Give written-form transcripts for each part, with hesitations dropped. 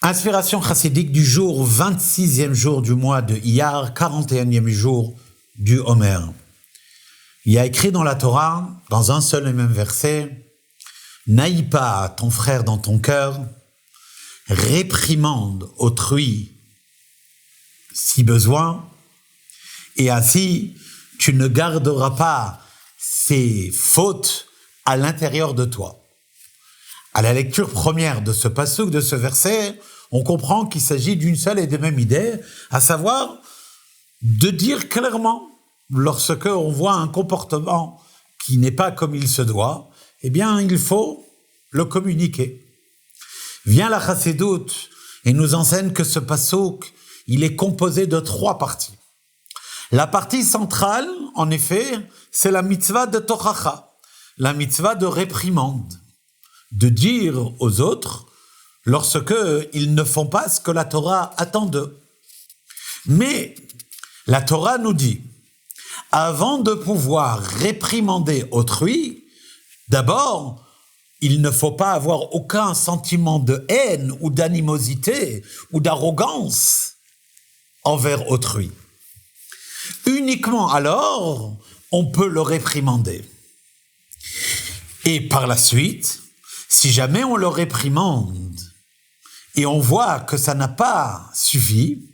Inspiration chassidique du jour, 26e jour du mois de Iyar, 41e jour du Homer. Il y a écrit dans la Torah, dans un seul et même verset, « N'aille pas ton frère dans ton cœur, réprimande autrui si besoin, et ainsi tu ne garderas pas ses fautes à l'intérieur de toi. » À la lecture première de ce passouk, de ce verset, on comprend qu'il s'agit d'une seule et de même idée, à savoir de dire clairement, lorsque on voit un comportement qui n'est pas comme il se doit, eh bien, il faut le communiquer. Vient la Chassidut et nous enseigne que ce passouk, il est composé de 3 parties. La partie centrale, en effet, c'est la mitzvah de tochacha, la mitzvah de réprimande, de dire aux autres lorsque ils ne font pas ce que la Torah attend d'eux. Mais la Torah nous dit, avant de pouvoir réprimander autrui, d'abord, il ne faut pas avoir aucun sentiment de haine ou d'animosité ou d'arrogance envers autrui. Uniquement alors, on peut le réprimander. Et par la suite, si jamais on le réprimande et on voit que ça n'a pas suffi,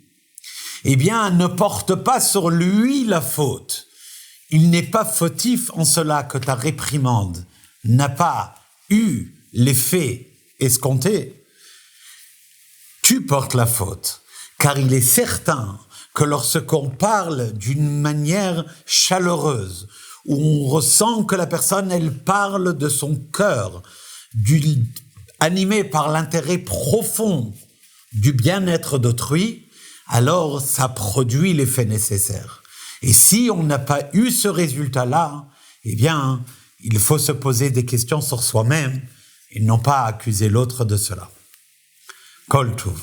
eh bien, ne porte pas sur lui la faute. Il n'est pas fautif en cela que ta réprimande n'a pas eu l'effet escompté. Tu portes la faute, car il est certain que lorsqu'on parle d'une manière chaleureuse, où on ressent que la personne, elle parle de son cœur, animé par l'intérêt profond du bien-être d'autrui, alors ça produit l'effet nécessaire. Et si on n'a pas eu ce résultat-là, eh bien, il faut se poser des questions sur soi-même et non pas accuser l'autre de cela. Kol Tuv.